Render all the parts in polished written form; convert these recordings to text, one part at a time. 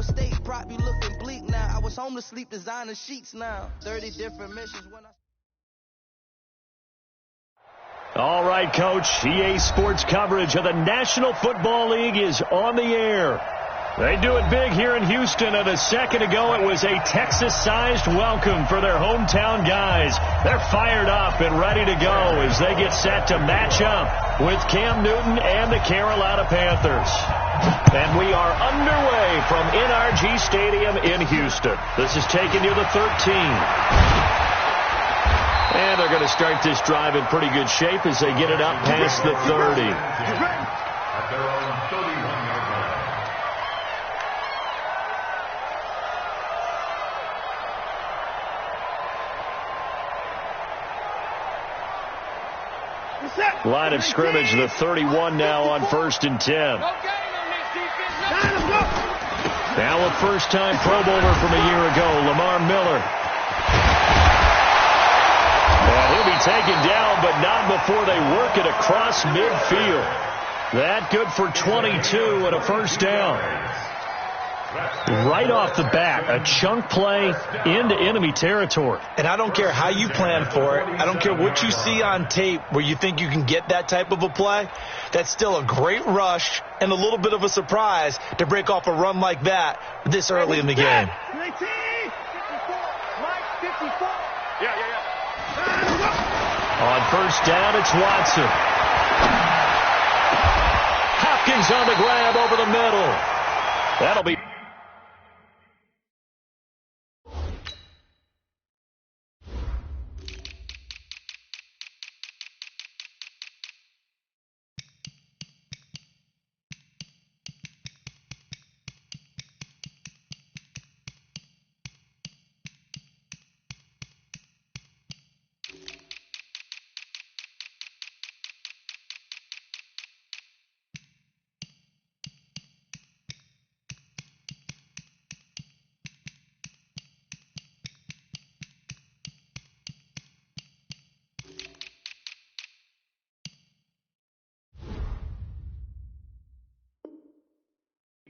state prop, you looking bleak now. I was home to sleep, designing sheets now. 30 different missions when I... All right, Coach. EA Sports coverage of the National Football League is on the air. They do it big here in Houston, and a second ago it was a Texas-sized welcome for their hometown guys. They're fired up and ready to go as they get set to match up with Cam Newton and the Carolina Panthers. And we are underway from NRG Stadium in Houston. This is taking you to 13. And they're going to start this drive in pretty good shape as they get it up past the 30. At their own 31-yard line. Line of scrimmage, the 31 now on 1st and 10. Now a first-time Pro Bowler from a year ago, Lamar Miller. And he'll be taken down, but not before they work it across midfield. That good for 22 and a first down. Right off the bat, a chunk play into enemy territory. And I don't care how you plan for it. I don't care what you see on tape where you think you can get that type of a play. That's still a great rush and a little bit of a surprise to break off a run like that this early in the game. On first down, it's Watson. Hopkins on the grab over the middle. That'll be...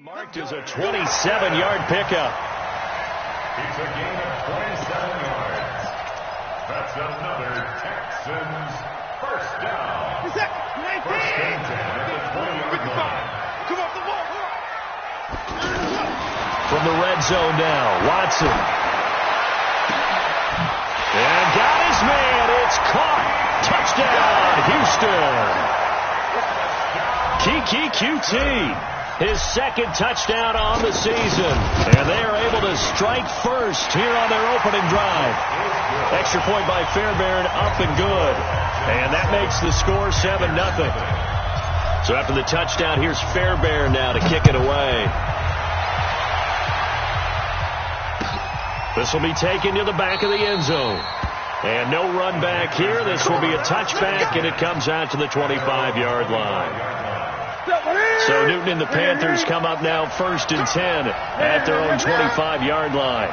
marked as a 27-yard pickup. It's a gain of 27 yards. That's another Texans first down. First and 10 at the 20-yard line. Come off the ball. From the red zone now, Watson. And got his man. It's caught. Touchdown, Houston. Kiki QT. His second touchdown on the season. And they are able to strike first here on their opening drive. Extra point by Fairbairn, up and good. And that makes the score 7-0. So after the touchdown, here's Fairbairn now to kick it away. This will be taken to the back of the end zone. And no run back here. This will be a touchback, and it comes out to the 25-yard line. So Newton and the Panthers come up now 1st and 10 at their own 25-yard line.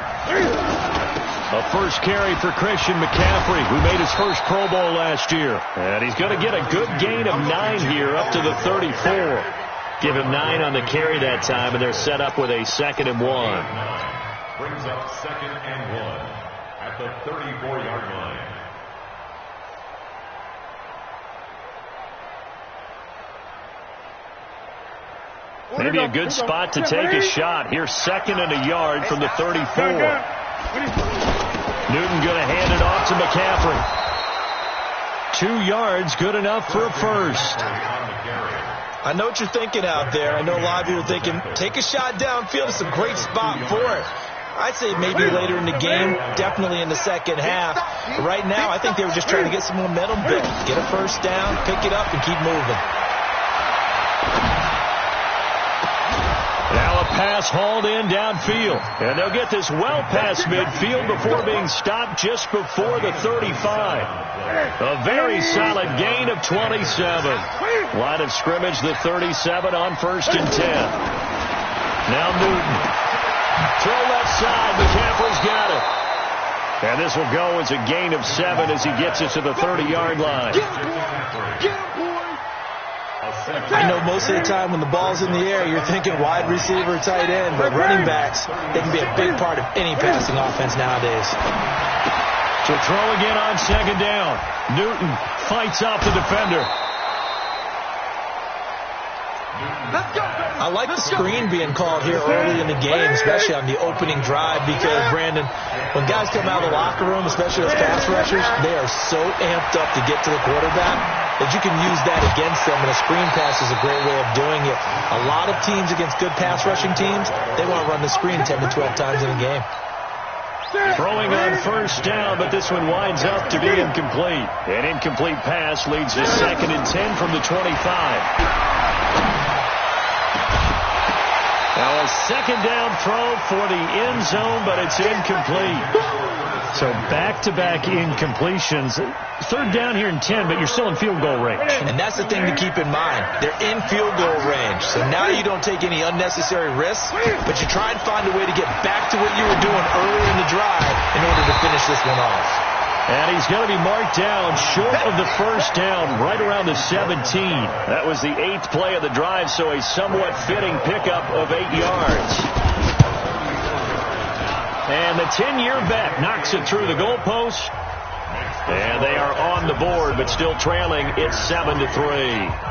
A first carry for Christian McCaffrey, who made his first Pro Bowl last year. And he's going to get a good gain of 9 here up to the 34. Give him 9 on the carry that time, and they're set up with a 2nd and 1. Brings up 2nd and 1 at the 34-yard line. Maybe a good spot to take a shot. Here's 2nd and a yard from the 34. Newton going to hand it off to McCaffrey. 2 yards, good enough for a first. I know what you're thinking out there. I know a lot of you are thinking, take a shot downfield. It's a great spot for it. I'd say maybe later in the game, definitely in the second half. But right now, I think they were just trying to get some momentum built. Get a first down, pick it up, and keep moving. Now a pass hauled in downfield. And they'll get this well past midfield before being stopped just before the 35. A very solid gain of 27. Line of scrimmage, the 37 on 1st and 10. Now Newton. Throw left side. McCaffrey's got it. And this will go as a gain of 7 as he gets it to the 30-yard line. I know most of the time when the ball's in the air, you're thinking wide receiver, tight end, but running backs, they can be a big part of any passing offense nowadays. To throw again on second down. Newton fights off the defender. I like the screen being called here early in the game, especially on the opening drive, because, Brandon, when guys come out of the locker room, especially as pass rushers, they are so amped up to get to the quarterback that you can use that against them, and a screen pass is a great way of doing it. A lot of teams against good pass rushing teams, they want to run the screen 10 to 12 times in a game. Throwing on first down, but this one winds up to be incomplete. An incomplete pass leads to 2nd and 10 from the 25. Now a second down throw for the end zone, but it's incomplete. So back-to-back incompletions. Third down here in 10, but you're still in field goal range. And that's the thing to keep in mind. They're in field goal range. So now you don't take any unnecessary risks, but you try and find a way to get back to what you were doing earlier in the drive in order to finish this one off. And he's going to be marked down short of the first down, right around the 17. That was the 8th play of the drive, so a somewhat fitting pickup of 8 yards. And the 10-year vet knocks it through the goalpost. And they are on the board, but still trailing. It's 7-3.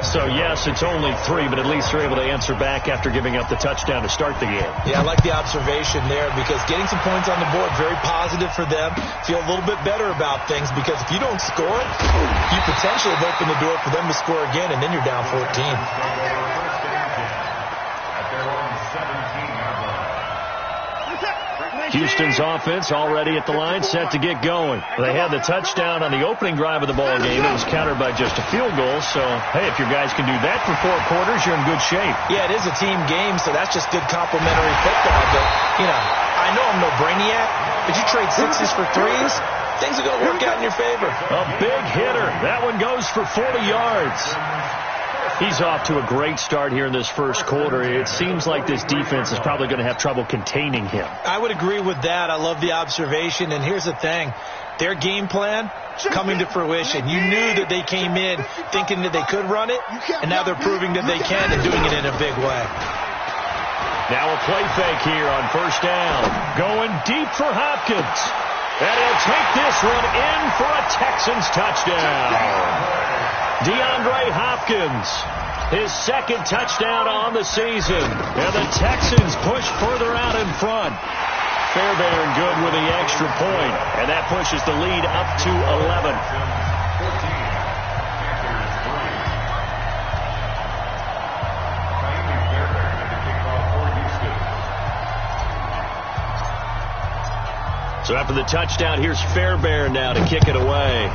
So, yes, it's only 3, but at least they're able to answer back after giving up the touchdown to start the game. Yeah, I like the observation there, because getting some points on the board, very positive for them. Feel a little bit better about things, because if you don't score, you potentially have opened the door for them to score again, and then you're down 14. Houston's offense already at the line, set to get going. They had the touchdown on the opening drive of the ball game. It was countered by just a field goal. So, hey, if your guys can do that for 4 quarters, you're in good shape. Yeah, it is a team game, so that's just good complementary football. But, you know, I know I'm no brainiac, but you trade 6s for 3s, things are going to work out in your favor. A big hitter. That one goes for 40 yards. He's off to a great start here in this first quarter. It seems like this defense is probably going to have trouble containing him. I would agree with that. I love the observation. And here's the thing. Their game plan coming to fruition. You knew that they came in thinking that they could run it, and now they're proving that they can and doing it in a big way. Now a play fake here on first down. Going deep for Hopkins. And he'll take this one in for a Texans touchdown. DeAndre Hopkins, his 2nd touchdown on the season. And the Texans push further out in front. Fairbairn good with the extra point. And that pushes the lead up to 11. So after the touchdown, here's Fairbairn now to kick it away.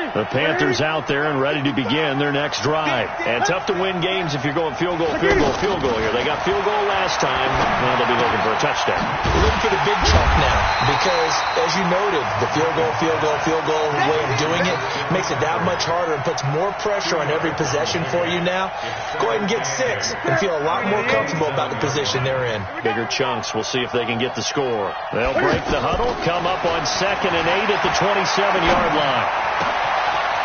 The Panthers out there and ready to begin their next drive. And tough to win games if you're going field goal here. They got field goal last time. Now they'll be looking for a touchdown. We're looking for the big chunk now because, as you noted, the field goal way of doing it makes it that much harder and puts more pressure on every possession for you now. Go ahead and get 6 and feel a lot more comfortable about the position they're in. Bigger chunks. We'll see if they can get the score. They'll break the huddle, come up on 2nd and 8 at the 27-yard line.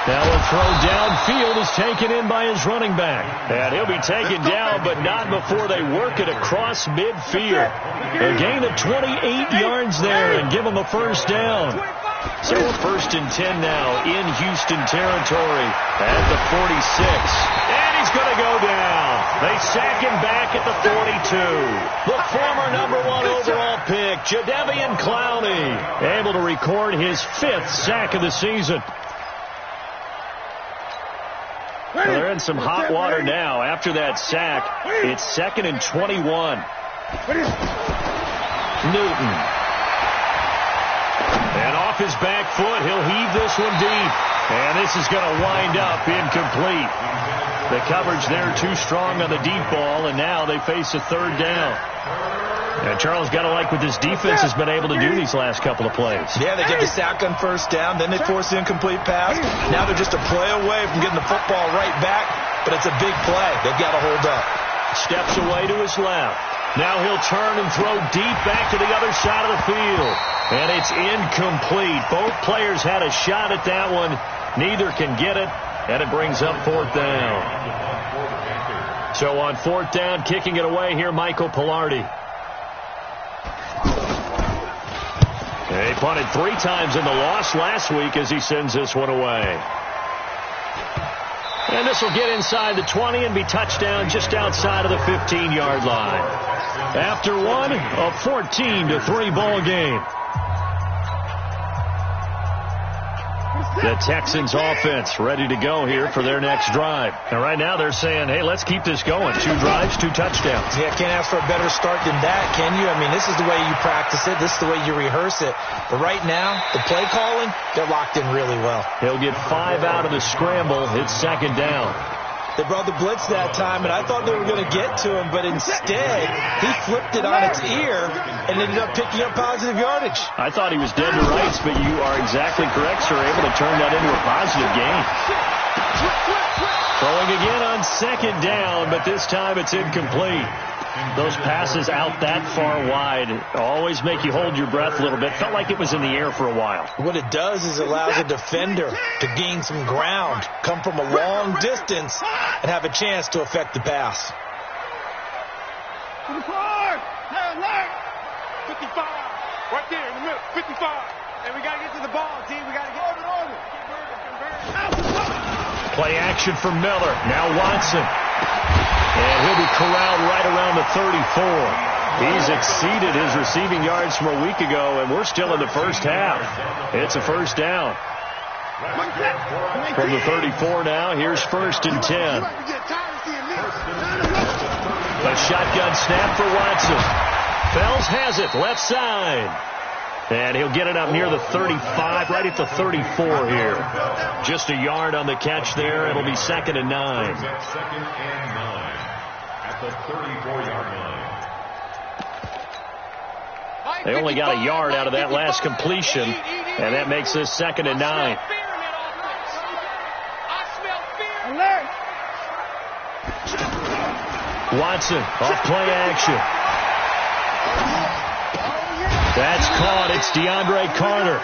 Now a throw downfield is taken in by his running back. And he'll be taken down, but not before they work it across midfield. A gain of 28 yards there and give him a first down. So a 1st and 10 now in Houston territory at the 46. And he's going to go down. They sack him back at the 42. The former #1 overall pick, Jadeveon Clowney, able to record his 5th sack of the season. Well, they're in some hot water now. After that sack, it's 2nd and 21. Newton. And off his back foot, he'll heave this one deep. And this is going to wind up incomplete. The coverage there too strong on the deep ball, and now they face a 3rd down. And Charles got to like what this defense has been able to do these last couple of plays. Yeah, they get the sack on first down, then they force the incomplete pass. Now they're just a play away from getting the football right back, but it's a big play. They've got to hold up. Steps away to his left. Now he'll turn and throw deep back to the other side of the field. And it's incomplete. Both players had a shot at that one. Neither can get it. And it brings up 4th down. So on 4th down, kicking it away here, Michael Pilardi. He punted 3 times in the loss last week as he sends this one away. And this will get inside the 20 and be touchdown just outside of the 15-yard line. After one, a 14-3 ball game. The Texans offense ready to go here for their next drive. And right now they're saying, hey, let's keep this going. 2 drives, 2 touchdowns. Yeah, can't ask for a better start than that, can you? I mean, this is the way you practice it. This is the way you rehearse it. But right now, the play calling, they're locked in really well. He'll get 5 out of the scramble. It's 2nd down. They brought the blitz that time, and I thought they were going to get to him, but instead, he flipped it on its ear and ended up picking up positive yardage. I thought he was dead to rights, but you are exactly correct, sir. Able to turn that into a positive gain. Throwing again on 2nd down, but this time it's incomplete. Those passes out that far wide always make you hold your breath a little bit. Felt like it was in the air for a while. What it does is it allows a defender to gain some ground, come from a long distance, and have a chance to affect the pass. 55, right there in the middle, 55. And we got to get to the ball, D. We got to get on it. Play action for Miller. Now Watson. And he'll be corralled right around the 34. He's exceeded his receiving yards from a week ago, and we're still in the first half. It's a 1st down. From the 34 now, here's 1st and 10. A shotgun snap for Watson. Fells has it, left side. And he'll get it up near the 35, right at the 34 here. Just a yard on the catch there. It'll be 2nd and 9. 2nd and 9 at the 34-yard line. They only got a yard out of that last completion, and that makes this 2nd and 9. Watson off play action. That's caught. It's DeAndre Carter.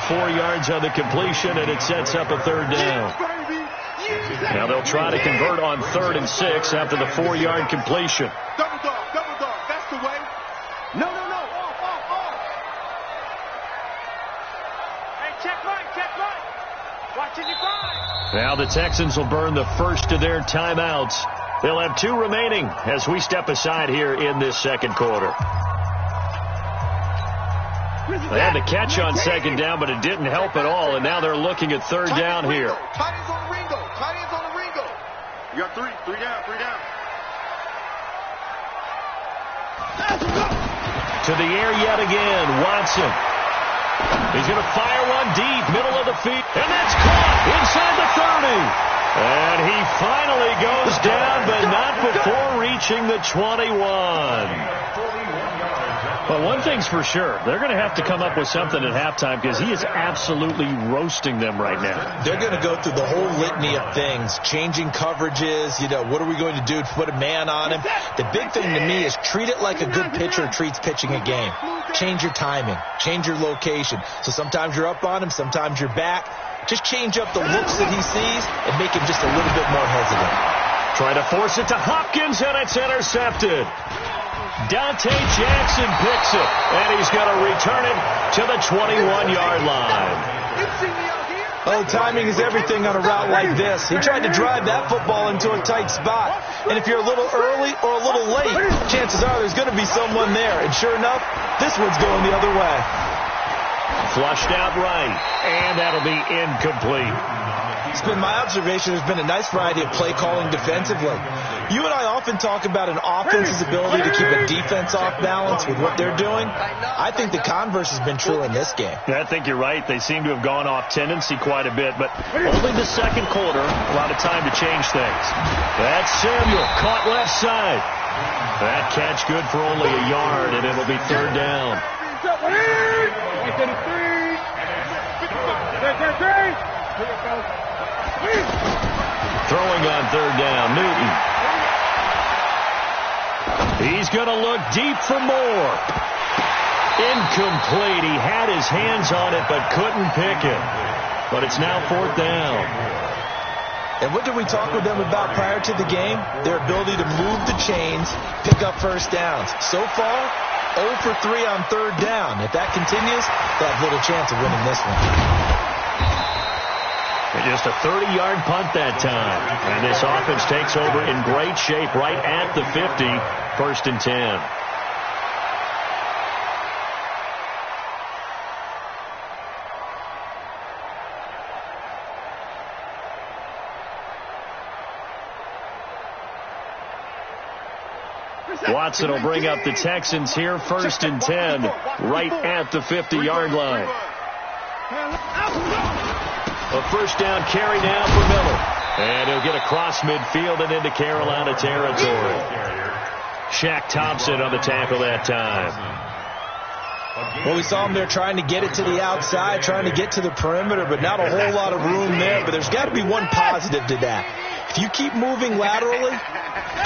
4 yards on the completion, and it sets up a 3rd down. Now they'll try to convert on 3rd and 6 after the 4-yard completion. Double dog. That's the way. No. Hey, check right. Watching you find. Now the Texans will burn the first of their timeouts. They'll have 2 remaining as we step aside here in this 2nd quarter. They had the catch on 2nd down, but it didn't help at all, and now they're looking at 3rd down here. Tight ends on the Ringo. You got 3 down. To the air yet again, Watson. He's going to fire one deep, middle of the field, and that's caught inside the 30. And he finally goes down, but not before reaching the 21. But one thing's for sure, they're going to have to come up with something at halftime because he is absolutely roasting them right now. They're going to go through the whole litany of things, changing coverages, what are we going to do to put a man on him? The big thing to me is treat it like a good pitcher treats pitching a game. Change your timing, change your location. So sometimes you're up on him, sometimes you're back. Just change up the looks that he sees and make him just a little bit more hesitant. Trying to force it to Hopkins, and it's intercepted. Dante Jackson picks it, and he's going to return it to the 21-yard line. Oh, timing is everything on a route like this. He tried to drive that football into a tight spot. And if you're a little early or a little late, chances are there's going to be someone there. And sure enough, this one's going the other way. Flushed out right, and that'll be incomplete. It's been my observation there's been a nice variety of play calling defensively. You and I often talk about an offense's ability to keep a defense off balance with what they're doing. I think the converse has been true in this game. Yeah, I think you're right. They seem to have gone off tendency quite a bit, but only the 2nd quarter, a lot of time to change things. That's Samuel, caught left side. That catch good for only a yard, and it'll be 3rd down. Throwing on 3rd down, Newton. He's going to look deep for more. Incomplete. He had his hands on it but couldn't pick it. But it's now 4th down. And what did we talk with them about prior to the game? Their ability to move the chains, pick up first downs. So far, 0 for 3 on 3rd down. If that continues, they have little chance of winning this one. And just a 30-yard punt that time. And this offense takes over in great shape right at the 50. 1st and 10. Watson will bring up the Texans here, 1st and 10, right at the 50-yard line. A first down carry now for Miller. And he'll get across midfield and into Carolina territory. Shaq Thompson on the tackle that time. Well, we saw him there trying to get it to the outside, trying to get to the perimeter, but not a whole lot of room there. But there's got to be one positive to that. If you keep moving laterally,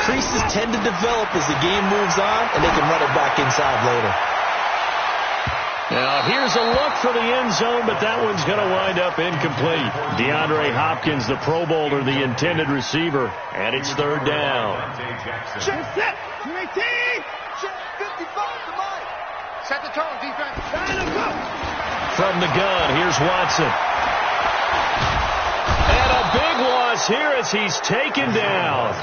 creases tend to develop as the game moves on, and they can run it back inside later. Now, here's a look for the end zone, but that one's going to wind up incomplete. DeAndre Hopkins, the Pro Bowler, the intended receiver, and it's 3rd down. Set the tone, defense. From the gun, here's Watson. And a big loss here as he's taken down.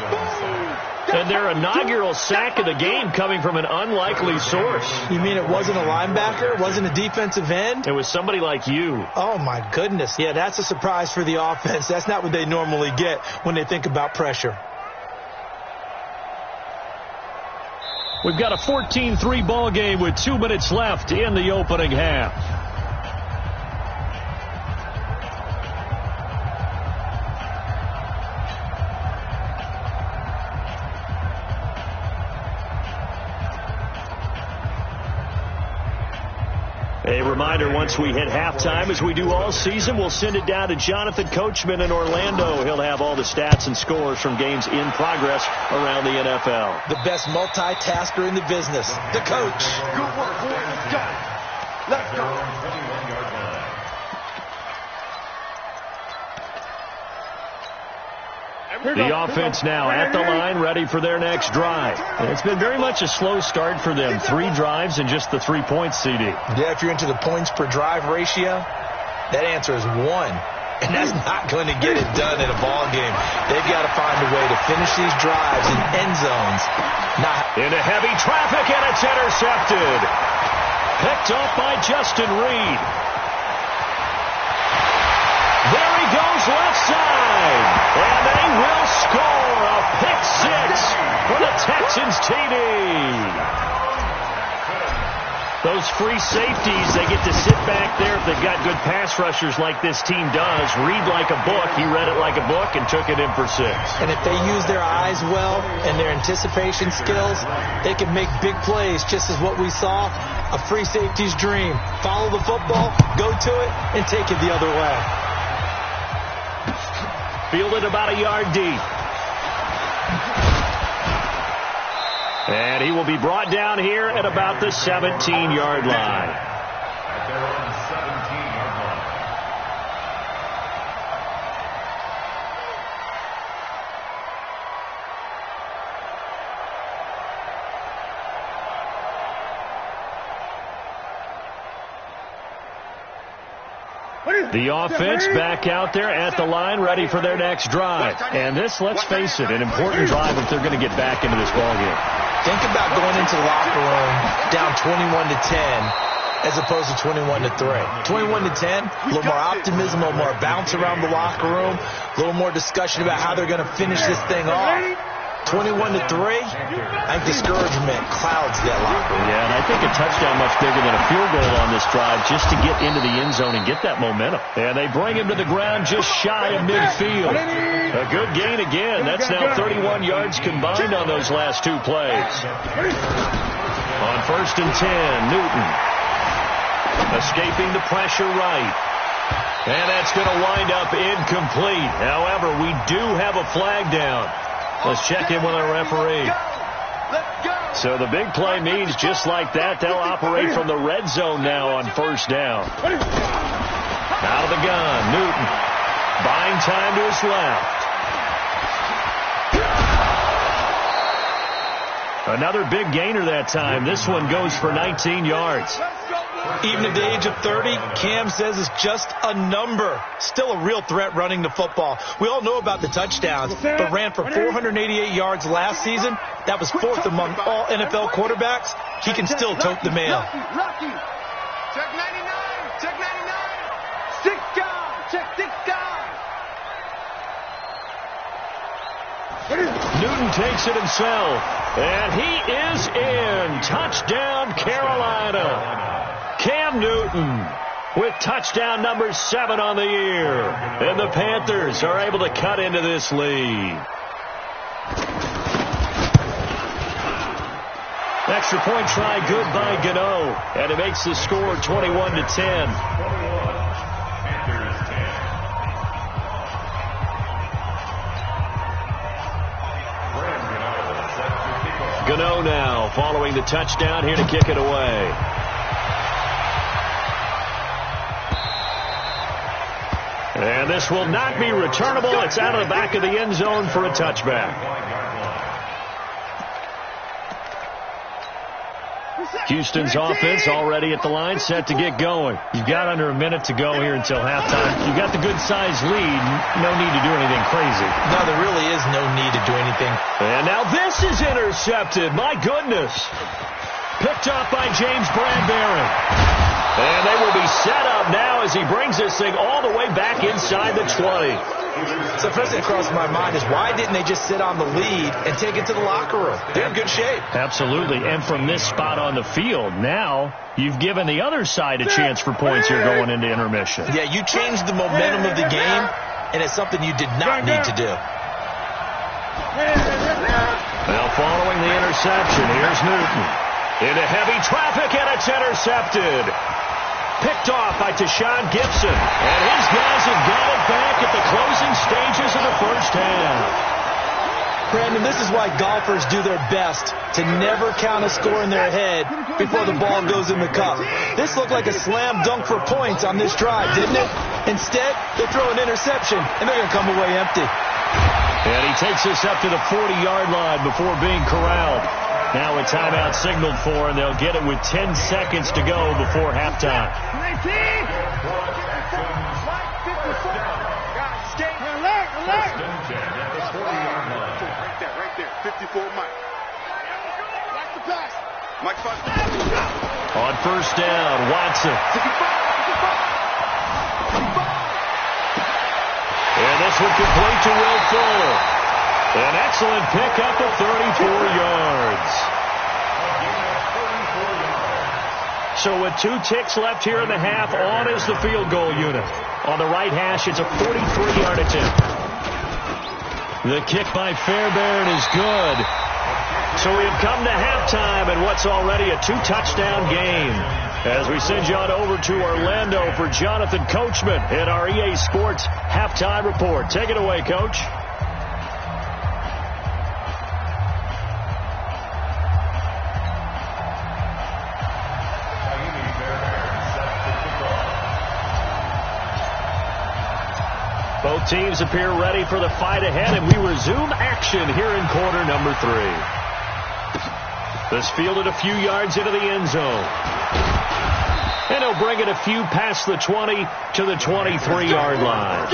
And their inaugural sack of the game coming from an unlikely source. You mean it wasn't a linebacker? It wasn't a defensive end? It was somebody like you. Oh, my goodness. Yeah, that's a surprise for the offense. That's not what they normally get when they think about pressure. We've got a 14-3 ball game with 2 minutes left in the opening half. A reminder, once we hit halftime, as we do all season, we'll send it down to Jonathan Coachman in Orlando. He'll have all the stats and scores from games in progress around the NFL. The best multitasker in the business, the coach. Good work, boys. Let's go. Let's go. The offense now at the line, ready for their next drive. And it's been very much a slow start for them. 3 drives and just the 3 points, CD. Yeah, if you're into the points per drive ratio, that answer is 1. And that's not going to get it done in a ball game. They've got to find a way to finish these drives in end zones. Into heavy traffic, and it's intercepted. Picked off by Justin Reed. There he goes left side. And they will score a pick 6 for the Texans TD. Those free safeties, they get to sit back there if they've got good pass rushers like this team does. Read like a book. He read it like a book and took it in for 6. And if they use their eyes well and their anticipation skills, they can make big plays, just as what we saw, a free safety's dream. Follow the football, go to it, and take it the other way. Fielded about a yard deep. And he will be brought down here at about the 17-yard line. At their own 17-yard line. The offense back out there at the line, ready for their next drive. And this, let's face it, an important drive if they're going to get back into this ballgame. Think about going into the locker room down 21-10 as opposed to 21-3. 21-10, a little more optimism, a little more bounce around the locker room, a little more discussion about how they're going to finish this thing off. 21-3, I think discouragement clouds that locker room. Yeah, and I think a touchdown much bigger than a field goal on this drive just to get into the end zone and get that momentum. And they bring him to the ground just shy of midfield. A good gain again. That's now 31 yards combined on those last 2 plays. On 1st and 10, Newton escaping the pressure right. And that's going to wind up incomplete. However, we do have a flag down. Let's check in with our referee. Let's go. So the big play means just like that, they'll operate from the red zone now on first down. Out of the gun, Newton. Buying time to his left. Another big gainer that time. This one goes for 19 yards. Even at the age of 30, Cam says it's just a number. Still a real threat running the football. We all know about the touchdowns, but ran for 488 yards last season. That was fourth among all NFL quarterbacks. He can still tote the mail. Rocky. Check 99. Check 99. 6 guys. Check 6 guys. Newton takes it himself, and he is in. Touchdown, Carolina. Cam Newton with touchdown number 7 on the year. And the Panthers are able to cut into this lead. Extra point try good by Gano, and it makes the score 21-10. Gano now following the touchdown here to kick it away. And this will not be returnable. It's out of the back of the end zone for a touchback. Houston's offense already at the line, set to get going. You've got under a minute to go here until halftime. You've got the good-sized lead. No need to do anything crazy. No, there really is no need to do anything. And now this is intercepted. My goodness. Picked up by James Bradbury. And they will be set up now as he brings this thing all the way back inside the 20. So first thing that crossed my mind is why didn't they just sit on the lead and take it to the locker room? They're in good shape. Absolutely. And from this spot on the field, now you've given the other side a chance for points here going into intermission. Yeah, you changed the momentum of the game, and it's something you did not need to do. Now following the interception, here's Newton. Into heavy traffic, and it's intercepted. Picked off by Tashawn Gibson. And his guys have got it back at the closing stages of the first half. Brandon, this is why golfers do their best to never count a score in their head before the ball goes in the cup. This looked like a slam dunk for points on this drive, didn't it? Instead, they throw an interception, and they're going to come away empty. And he takes us up to the 40-yard line before being corralled. Now a timeout signaled for, and they'll get it with 10 seconds to go before halftime. 19! Right there. 54, Mike. Like the pass. Mike, on first down, Watson. And this one complete to Will Fuller. An excellent pickup of 34 yards. So with 2 ticks left here in the half, on is the field goal unit. On the right hash, it's a 43-yard attempt. The kick by Fairbairn is good. So we have come to halftime in what's already a 2-touchdown game. As we send you on over to Orlando for Jonathan Coachman in our EA Sports Halftime Report. Take it away, Coach. Both teams appear ready for the fight ahead, and we resume action here in quarter number 3. This fielded a few yards into the end zone. And he'll bring it a few past the 20 to the 23-yard line.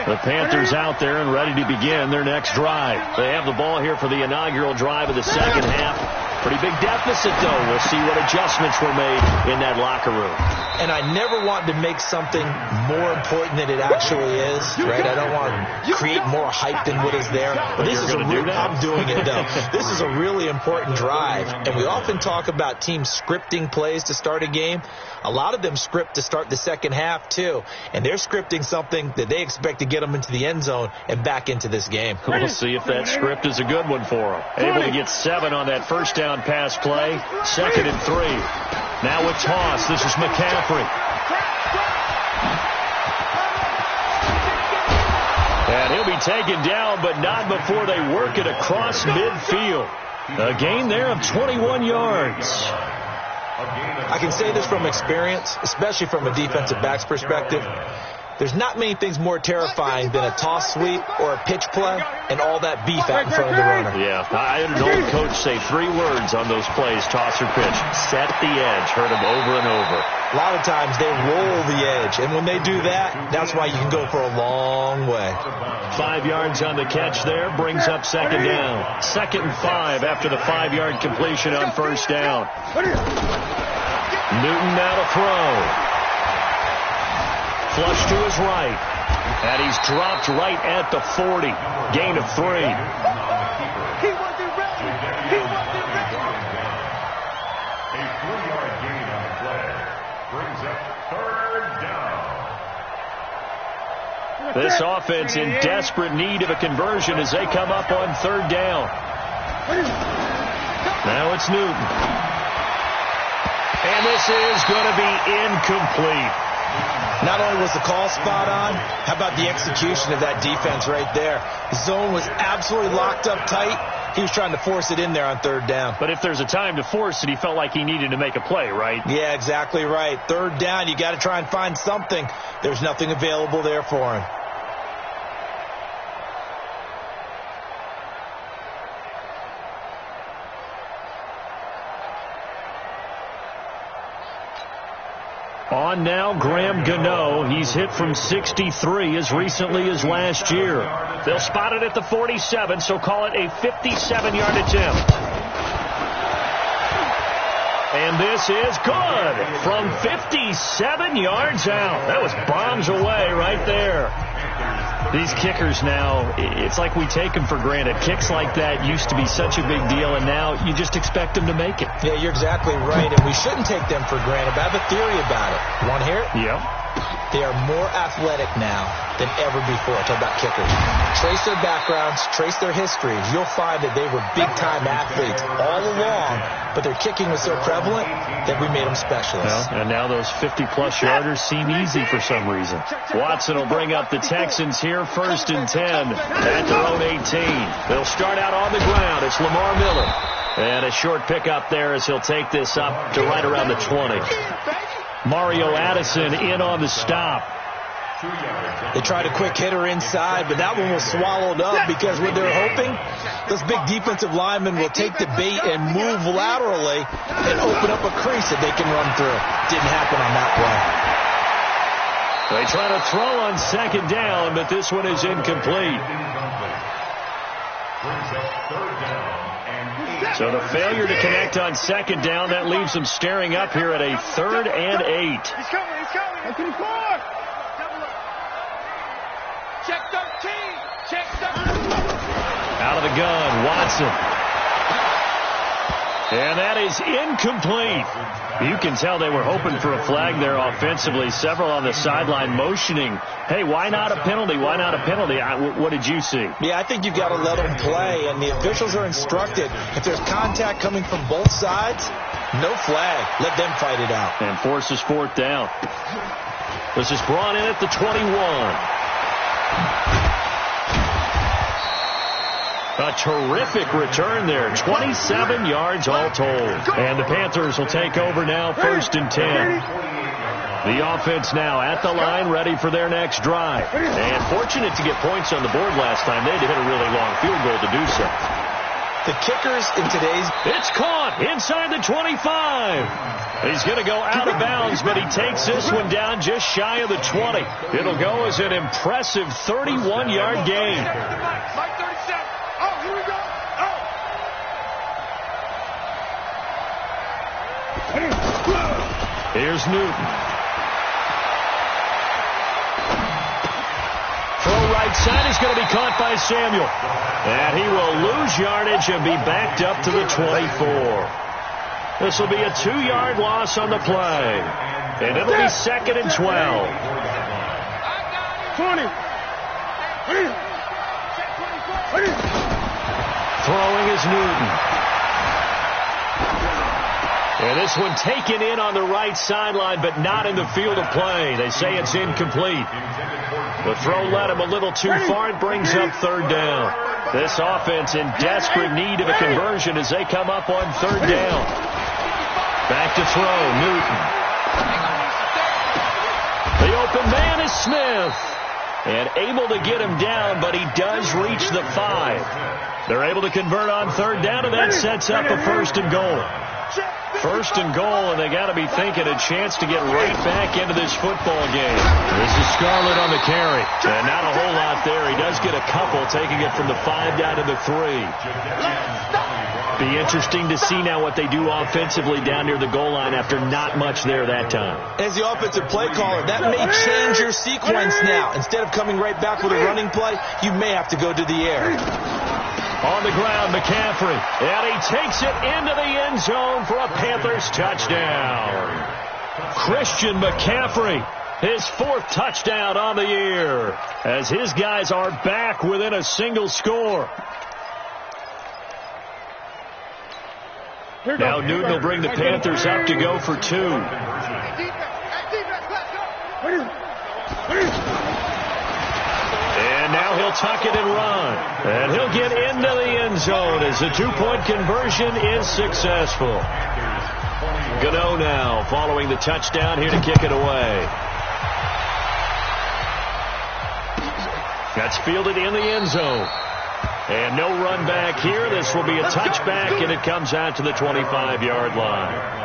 The Panthers out there and ready to begin their next drive. They have the ball here for the inaugural drive of the second half. Pretty big deficit, though. We'll see what adjustments were made in that locker room. And I never want to make something more important than it actually is, right? I don't want to create more hype than what is there. But this is I'm doing it, though. This is a really important drive. And we often talk about teams scripting plays to start a game. A lot of them script to start the second half, too. And they're scripting something that they expect to get them into the end zone and back into this game. We'll see if that script is a good one for them. Able to get 7 on that first down pass play. 2nd and 3. Now a toss. This is McCaffrey. be taken down, but not before they work it across midfield. A gain there of 21 yards. I can say this from experience, especially from a defensive back's perspective. There's not many things more terrifying than a toss sweep or a pitch play and all that beef out in front of the runner. Yeah, I had an old coach say 3 words on those plays, toss or pitch. Set the edge. Heard him over and over. A lot of times they roll the edge, and when they do that, that's why you can go for a long way. 5 yards on the catch there, brings up second down. 2nd and 5 after the 5-yard completion on first down. Newton now to throw. Flush to his right. And he's dropped right at the 40. Gain of 3. He wasn't ready. He wasn't ready. A 3-yard gain on the play brings up 3rd down. This offense in desperate need of a conversion as they come up on 3rd down. Now it's Newton. And this is going to be incomplete. Not only was the call spot on, how about the execution of that defense right there? The zone was absolutely locked up tight. He was trying to force it in there on 3rd down. But if there's a time to force it, he felt like he needed to make a play, right? Yeah, exactly right. 3rd down, you got to try and find something. There's nothing available there for him. On now, Graham Gano. He's hit from 63 as recently as last year. They'll spot it at the 47, so call it a 57-yard attempt. And this is good from 57 yards out. That was bombs away right there. These kickers now, it's like we take them for granted. Kicks like that used to be such a big deal, and now you just expect them to make it. Yeah, you're exactly right, and we shouldn't take them for granted. But I have a theory about it. You want to hear it? Yep. They are more athletic now than ever before. Talk about kickers. Trace their backgrounds, trace their histories. You'll find that they were big-time athletes all along, but their kicking was so prevalent that we made them specialists. Well, and now those 50-plus yarders seem easy for some reason. Watson will bring up the Texans here, 1st and 10 at their own 18. They'll start out on the ground. It's Lamar Miller. And a short pickup there as he'll take this up to right around the 20. Mario Addison in on the stop. They tried a quick hitter inside, but that one was swallowed up because what they're hoping, those big defensive linemen will take the bait and move laterally and open up a crease that they can run through. Didn't happen on that play. They try to throw on 2nd down, but this one is incomplete. So the failure to connect on 2nd down, that leaves them staring up here at a 3rd and 8. He's coming. He's coming. Go to the floor. Check 13. Check 13. Out of the gun, Watson. And that is incomplete. You can tell they were hoping for a flag there offensively. Several on the sideline motioning, hey, why not a penalty? Why not a penalty? What did you see? Yeah, I think you've got to let them play, and the officials are instructed. If there's contact coming from both sides, no flag. Let them fight it out. And forces 4th down. This is brought in at the 21. A terrific return there. 27 yards all told. And the Panthers will take over now, 1st and 10. The offense now at the line, ready for their next drive. And fortunate to get points on the board last time. They had to hit a really long field goal to do so. The kickers in today's... It's caught inside the 25. He's going to go out of bounds, but he takes this one down just shy of the 20. It'll go as an impressive 31-yard gain. Here we go. Here's Newton. Throw right side is going to be caught by Samuel. And he will lose yardage and be backed up to the 24. This will be a 2-yard loss on the play. And it'll be 2nd and 12. 20. Throwing is Newton. And And this one taken in on the right sideline, but not in the field of play. They say it's incomplete. The throw led him a little too far. It brings up third down. This offense in desperate need of a conversion as they come up on third down. Back to throw, Newton. The open man is Smith. And able to get him down, but he does reach the 5. They're able to convert on third down, and that sets up a first and goal. First and goal, and they got to be thinking a chance to get right back into this football game. This is Scarlett on the carry. And not a whole lot there. He does get a couple, taking it from the 5 down to the 3. Be interesting to see now what they do offensively down near the goal line after not much there that time. As the offensive play caller, that may change your sequence now. Instead of coming right back with a running play, you may have to go to the air. On the ground, McCaffrey. And he takes it into the end zone for a Panthers touchdown. Christian McCaffrey, his 4th touchdown on the year, as his guys are back within a single score. Now Newton will bring the Panthers up to go for 2. And now he'll tuck it and run. And he'll get into the end zone as the 2-point conversion is successful. Gano now following the touchdown here to kick it away. That's fielded in the end zone. And no run back here. This will be a touchback, and it comes out to the 25-yard line.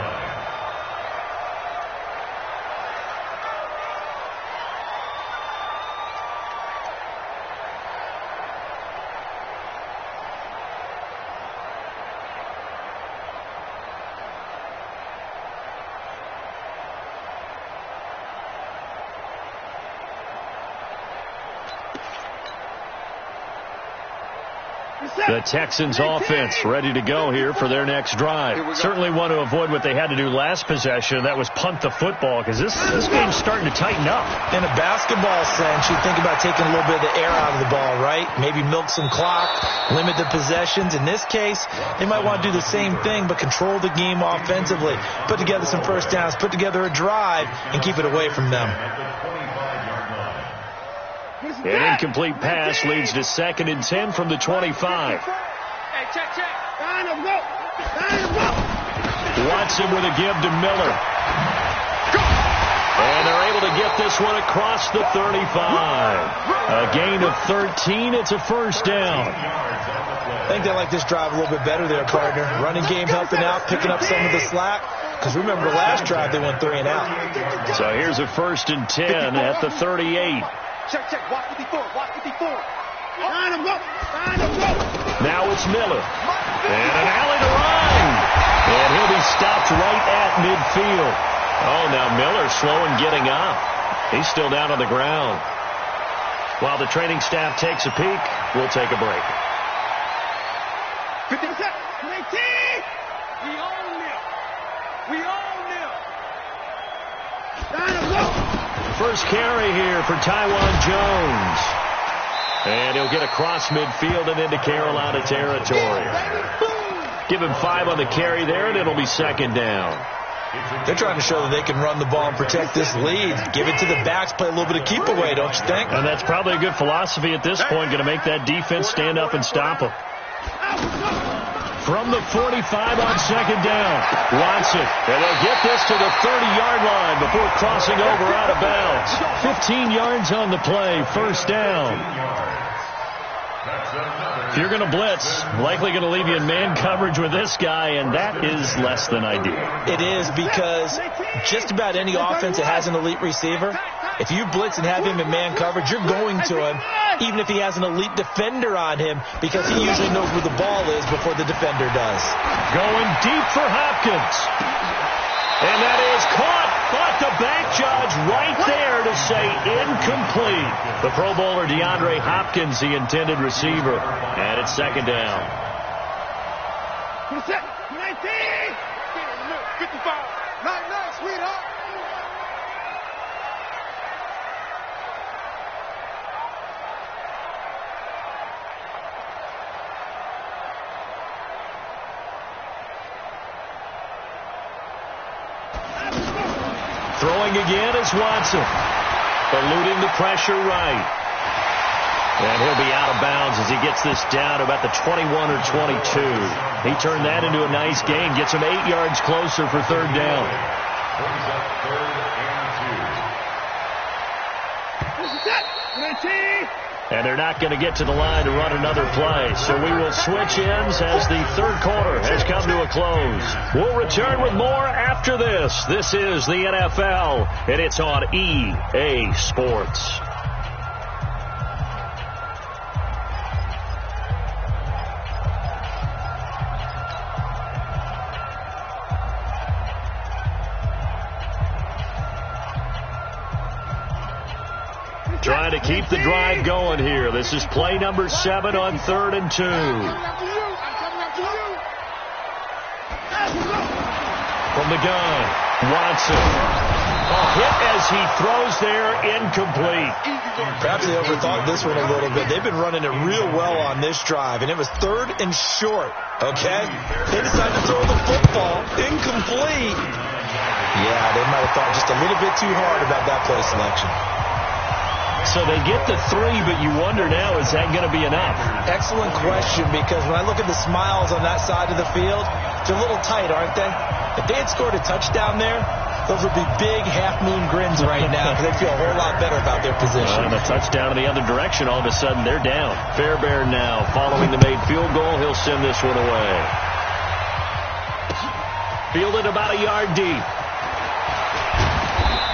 The Texans offense ready to go here for their next drive. Certainly want to avoid what they had to do last possession. That was punt the football, because this game's starting to tighten up. In a basketball sense, you think about taking a little bit of the air out of the ball, right? Maybe milk some clock, limit the possessions. In this case, they might want to do the same thing, but control the game offensively. Put together some first downs, put together a drive, and keep it away from them. An incomplete pass leads to 2nd and 10 from the 25. Hey, check. Watson with a give to Miller. And they're able to get this one across the 35. A gain of 13. It's a first down. I think they like this drive a little bit better there, partner. Running game helping out, picking up some of the slack. Because remember, the last drive they went 3 and out. So here's a 1st and 10 at the 38. Check. Watch 54. Line him up. Now it's Miller. And an alley to Ryan. And he'll be stopped right at midfield. Oh, now Miller slow in getting up. He's still down on the ground. While the training staff takes a peek, we'll take a break. 50%. 19. We own them. Line him up. First carry here for Taiwan Jones. And he'll get across midfield and into Carolina territory. Give him 5 on the carry there, and it'll be 2nd down. They're trying to show that they can run the ball and protect this lead. Give it to the backs, play a little bit of keep away, don't you think? And that's probably a good philosophy at this point, going to make that defense stand up and stop them. From the 45 on 2nd down, Watson. And they'll get this to the 30-yard line before crossing over out of bounds. 15 yards on the play, first down. If you're going to blitz, likely going to leave you in man coverage with this guy, and that is less than ideal. It is, because just about any offense that has an elite receiver, if you blitz and have him in man coverage, you're going to him, even if he has an elite defender on him, because he usually knows where the ball is before the defender does. Going deep for Hopkins. And that is caught, but the back judge right there to say incomplete. The Pro Bowler DeAndre Hopkins, the intended receiver. And it's 2nd down. 19. 55. Night, sweetheart. Throwing again is Watson. Eluding the pressure right. And he'll be out of bounds as he gets this down about the 21 or 22. He turned that into a nice gain. Gets him 8 yards closer for third down. Brings up third and 2. And they're not going to get to the line to run another play. So we will switch ends as the third quarter has come to a close. We'll return with more after this. This is the NFL, and it's on EA Sports. Trying to keep the drive going here. This is play number 7 on 3rd and 2. From the gun, Watson. A hit as he throws there, incomplete. Perhaps they overthought this one a little bit. They've been running it real well on this drive, and it was 3rd and short, okay? They decided to throw the football, incomplete. Yeah, they might have thought just a little bit too hard about that play selection. So they get the 3, but you wonder now, is that going to be enough? Excellent question, because when I look at the smiles on that side of the field, they're a little tight, aren't they? If they had scored a touchdown there, those would be big half-moon grins right now, because they feel a whole lot better about their position. And a touchdown in the other direction, all of a sudden they're down. Fairbairn now, following the made field goal, he'll send this one away. Fielded about a yard deep.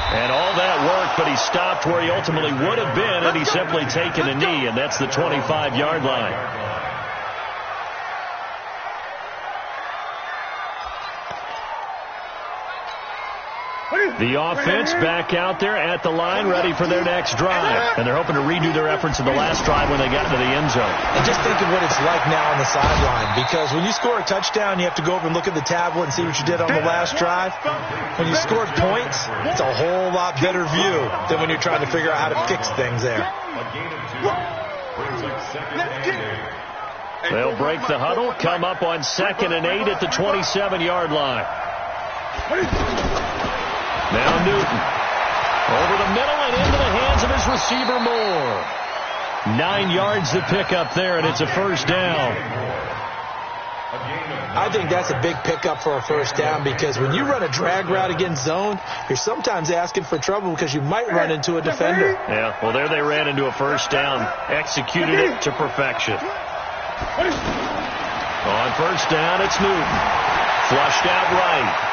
And all that work, but he stopped where he ultimately would have been, and he's simply taken a knee, and that's the 25-yard line. The offense back out there at the line, ready for their next drive. And they're hoping to redo their efforts of the last drive when they got into the end zone. And just think of what it's like now on the sideline, because when you score a touchdown, you have to go over and look at the tablet and see what you did on the last drive. When you score points, it's a whole lot better view than when you're trying to figure out how to fix things there. They'll break the huddle, come up on 2nd and 8 at the 27-yard line. Now Newton. Over the middle and into the hands of his receiver Moore. 9 yards to pick up there, and it's a first down. I think that's a big pickup for a first down, because when you run a drag route against zone, you're sometimes asking for trouble because you might run into a defender. Yeah, well, there they ran into a first down. Executed it to perfection. On first down, it's Newton. Flushed out right.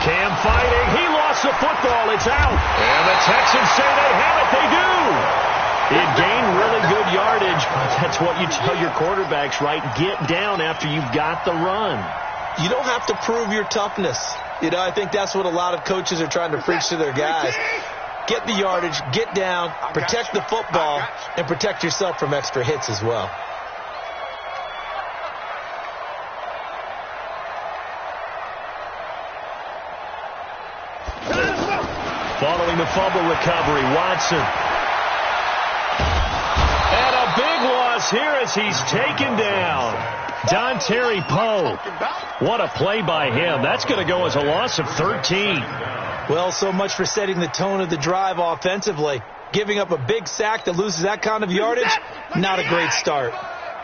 Cam fighting. He lost the football. It's out. And the Texans say they have it. They do. It gained really good yardage, but that's what you tell your quarterbacks, right? Get down after you've got the run. You don't have to prove your toughness. You know, I think that's what a lot of coaches are trying to preach to their guys. Get the yardage, get down, protect the football, and protect yourself from extra hits as well. Following the fumble recovery, Watson. And a big loss here as he's taken down. Dontari Poe. What a play by him. That's going to go as a loss of 13. Well, so much for setting the tone of the drive offensively. Giving up a big sack that loses that kind of yardage, not a great start.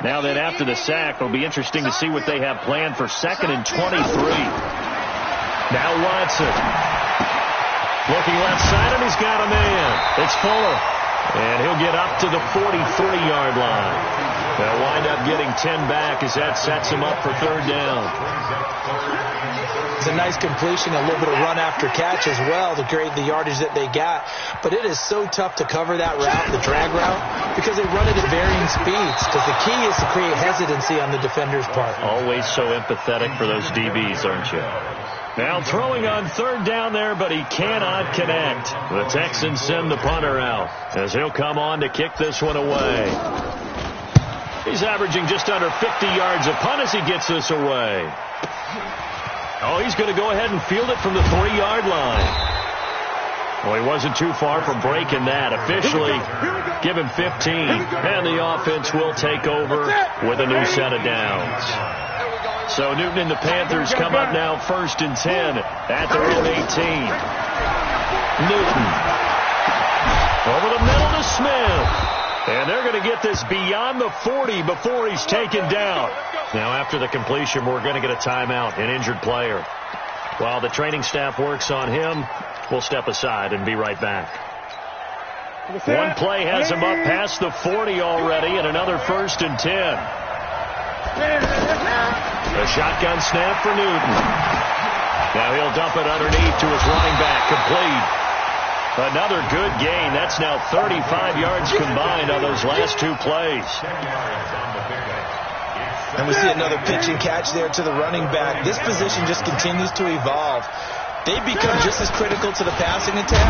Now that after the sack, it'll be interesting to see what they have planned for 2nd and 23. Now Watson. Looking left side, and he's got a man. It's Fuller. And he'll get up to the 43-yard line. They'll wind up getting 10 back as that sets him up for third down. It's a nice completion, a little bit of run after catch as well to create the yardage that they got. But it is so tough to cover that route, the drag route, because they run it at varying speeds. Because the key is to create hesitancy on the defender's part. Always so empathetic for those DBs, aren't you? Now throwing on third down there, but he cannot connect. The Texans send the punter out as he'll come on to kick this one away. He's averaging just under 50 yards a punt as he gets this away. Oh, he's going to go ahead and field it from the 3-yard line. Well, he wasn't too far from breaking that. Officially, give him 15, and the offense will take over with a new set of downs. So Newton and the Panthers come up now 1st and 10 at their own 18. Newton. Over the middle to Smith. And they're going to get this beyond the 40 before he's taken down. Now after the completion, we're going to get a timeout, an injured player. While the training staff works on him, we'll step aside and be right back. One play has him up past the 40 already, and another 1st and 10. A shotgun snap for Newton. Now he'll dump it underneath to his running back, complete. Another good gain. That's now 35 yards combined on those last 2 plays. And we see another pitch and catch there to the running back. This position just continues to evolve. They become just as critical to the passing attack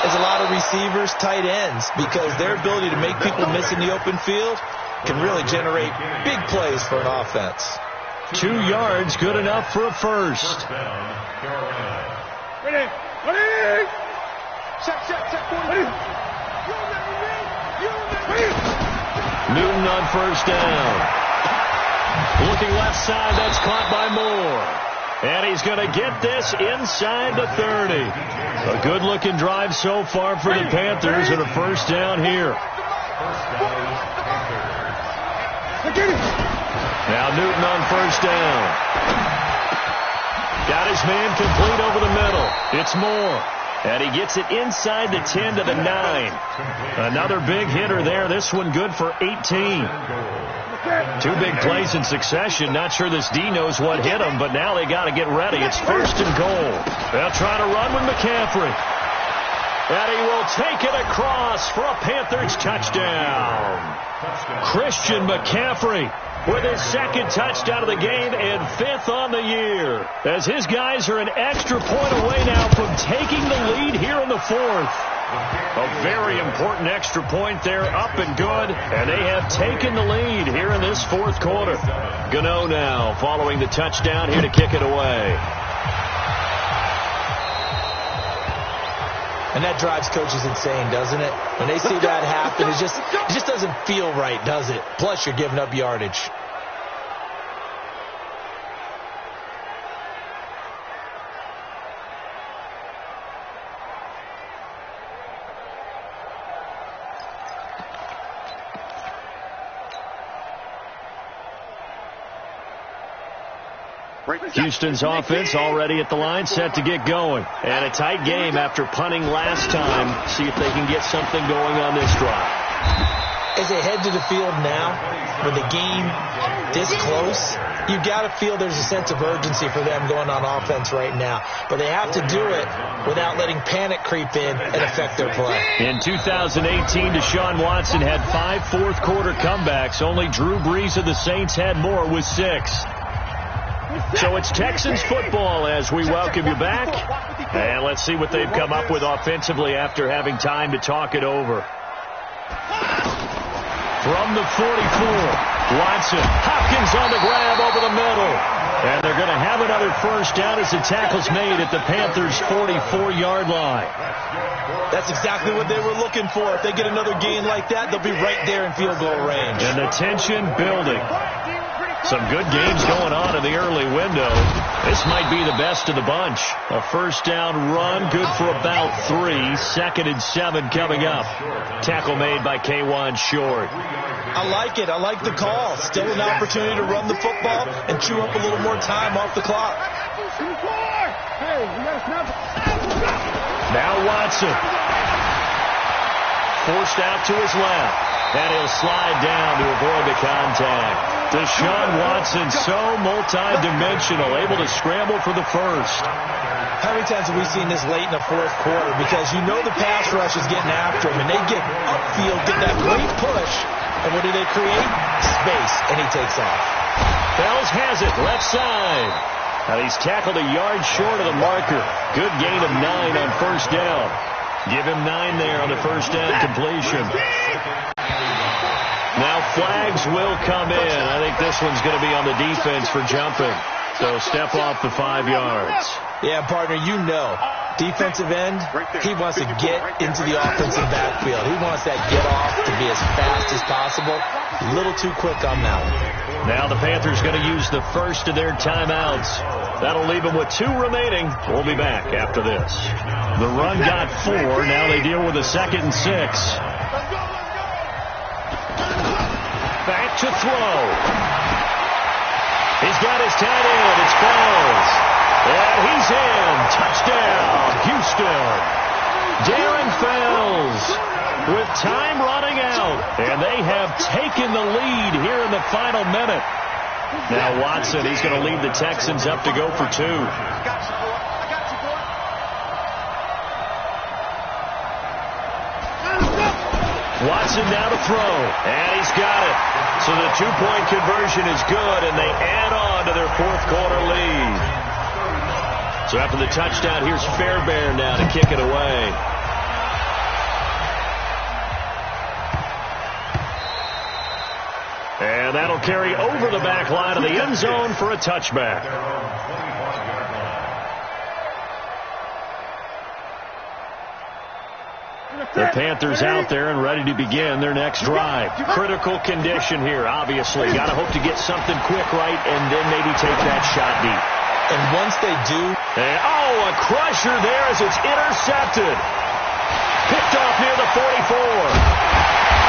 as a lot of receivers, tight ends, because their ability to make people miss in the open field can really generate big plays for an offense. 2 yards, good enough for a first. Ready. Check. Newton on 1st down. Looking left side, that's caught by Moore. And he's going to get this inside the 30. A good-looking drive so far for the Panthers and a 1st down here. Now Newton on 1st down. Got his man complete over the middle. It's Moore. And he gets it inside the 10 to the 9. Another big hitter there. This one good for 18. 2 big plays in succession. Not sure this D knows what hit him, but now they got to get ready. It's 1st and goal. They'll try to run with McCaffrey. And he will take it across for a Panthers touchdown. Christian McCaffrey with his 2nd touchdown of the game and 5th on the year. As his guys are an extra point away now from taking the lead here in the 4th. A very important extra point there, up and good. And they have taken the lead here in this 4th quarter. Gano now following the touchdown here to kick it away. And that drives coaches insane, doesn't it? When they see that happen, it just doesn't feel right, does it? Plus, you're giving up yardage. Houston's offense already at the line, set to get going. And a tight game after punting last time. See if they can get something going on this drive. As they head to the field now, with the game this close, you've got to feel there's a sense of urgency for them going on offense right now. But they have to do it without letting panic creep in and affect their play. In 2018, Deshaun Watson had 5 fourth-quarter comebacks. Only Drew Brees of the Saints had more with 6. So it's Texans football as we welcome you back. And let's see what they've come up with offensively after having time to talk it over. From the 44, Watson. Hopkins on the grab over the middle. And they're going to have another 1st down as the tackle's made at the Panthers' 44-yard line. That's exactly what they were looking for. If they get another gain like that, they'll be right there in field goal range. And the tension building. Some good games going on in the early window. This might be the best of the bunch. A 1st down run, good for about 3. 2nd and 7 coming up. Tackle made by K1 Short. I like it. I like the call. Still an opportunity to run the football and chew up a little more time off the clock. Now Watson. Forced out to his left. And he'll slide down to avoid the contact. Deshaun Watson, so multi-dimensional, able to scramble for the 1st. How many times have we seen this late in the 4th quarter? Because you know the pass rush is getting after him, and they get upfield, get that great push, and what do they create? Space, and he takes off. Fells has it, left side. And he's tackled a yard short of the marker. Good gain of 9 on 1st down. Give him 9 there on the 1st down completion. Now flags will come in. I think this one's going to be on the defense for jumping. So step off the 5 yards. Yeah, partner, you know Defensive end, he wants to get into the offensive backfield. He wants that get off to be as fast as possible. A little too quick on that one. Now the Panthers going to use the first of their timeouts. That'll leave them with 2 remaining. We'll be back after this. The run got 4. Now they deal with a 2nd and 6. Back to throw. He's got his tight end. It's Fells. And he's in. Touchdown, Houston. Darren Fells with time running out. And they have taken the lead here in the final minute. Now Watson, he's going to lead the Texans up to go for 2. Watson now to throw, and he's got it. So the 2-point conversion is good, and they add on to their 4th quarter lead. So after the touchdown, here's Fairbairn now to kick it away. And that'll carry over the back line of the end zone for a touchback. The Panthers out there and ready to begin their next drive. Critical condition here, obviously. Got to hope to get something quick right and then maybe take that shot deep. And once they do... a crusher there as it's intercepted. Picked off near the 44.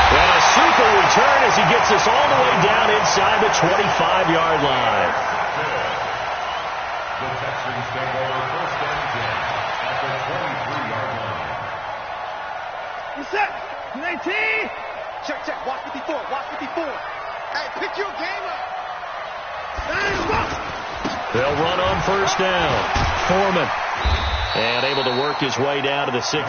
And a super return as he gets us all the way down inside the 25-yard line. The Texans take over 1st and 10 at the 23-yard line. Set. 19. Check. Watch 54. Hey, pick your game up. They'll run on 1st down. Foreman. And able to work his way down to the 16.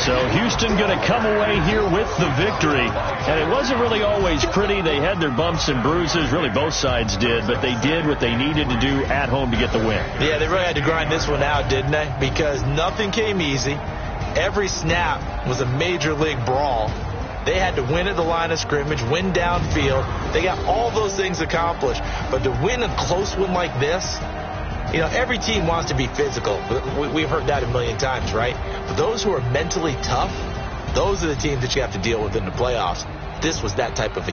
So Houston going to come away here with the victory. And it wasn't really always pretty. They had their bumps and bruises. Really, both sides did. But they did what they needed to do at home to get the win. Yeah, they really had to grind this one out, didn't they? Because nothing came easy. Every snap was a major league brawl. They had to win at the line of scrimmage, win downfield. They got all those things accomplished. But to win a close one like this, every team wants to be physical. We've heard that a million times, right? But those who are mentally tough, those are the teams that you have to deal with in the playoffs. This was that type of a